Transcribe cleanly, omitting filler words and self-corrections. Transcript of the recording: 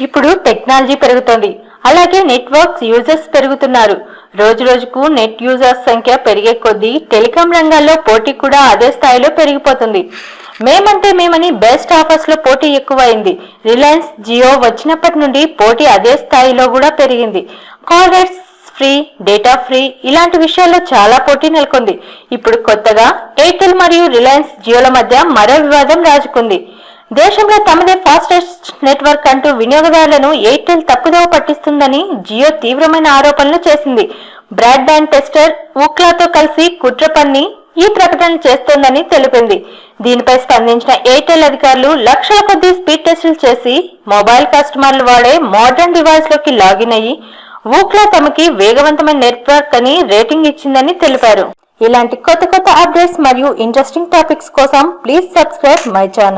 ఇప్పుడు టెక్నాలజీ పెరుగుతోంది, అలాగే నెట్వర్క్స్ యూజర్స్ పెరుగుతున్నారు. రోజు రోజుకు నెట్ యూజర్స్ సంఖ్య పెరిగే కొద్దీ టెలికాం రంగాల్లో పోటీ కూడా అదే స్థాయిలో పెరిగిపోతుంది. మేమంటే మేమని బెస్ట్ ఆఫర్స్ లో పోటీ ఎక్కువైంది. రిలయన్స్ జియో వచ్చినప్పటి నుండి పోటీ అదే స్థాయిలో కూడా పెరిగింది. Call rates free, data free ఇలాంటి విషయాల్లో చాలా పోటీ నెలకొంది. ఇప్పుడు కొత్తగా ఎయిర్టెల్ మరియు రిలయన్స్ జియోల మధ్య మరో వివాదం రాజుకుంది. దేశంలో తమదే ఫాస్టెస్ట్ నెట్వర్క్ అంటూ వినియోగదారులను ఎయిర్టెల్ తప్పుదోవ పట్టిస్తుందని జియో తీవ్రమైన ఆరోపణలు చేసింది. బ్రాడ్బ్యాండ్ టెస్టర్ ఊక్లాతో కలిసి కుట్ర పన్ని ఈ ప్రకటన చేస్తోందని తెలిపింది. దీనిపై స్పందించిన ఎయిర్టెల్ అధికారులు లక్షల కొద్దీ స్పీడ్ టెస్టులు చేసి మొబైల్ కస్టమర్లు వాడే మోడర్న్ డివైస్ లోకి లాగిన్ అయ్యి ఊక్లా తమకి వేగవంతమైన నెట్వర్క్ అని రేటింగ్ ఇచ్చిందని తెలిపారు. ఇలాంటి కొత్త అప్డేట్స్ మరియు ఇంట్రెస్టింగ్ టాపిక్స్ కోసం ప్లీజ్ సబ్స్క్రైబ్ మై ఛానల్.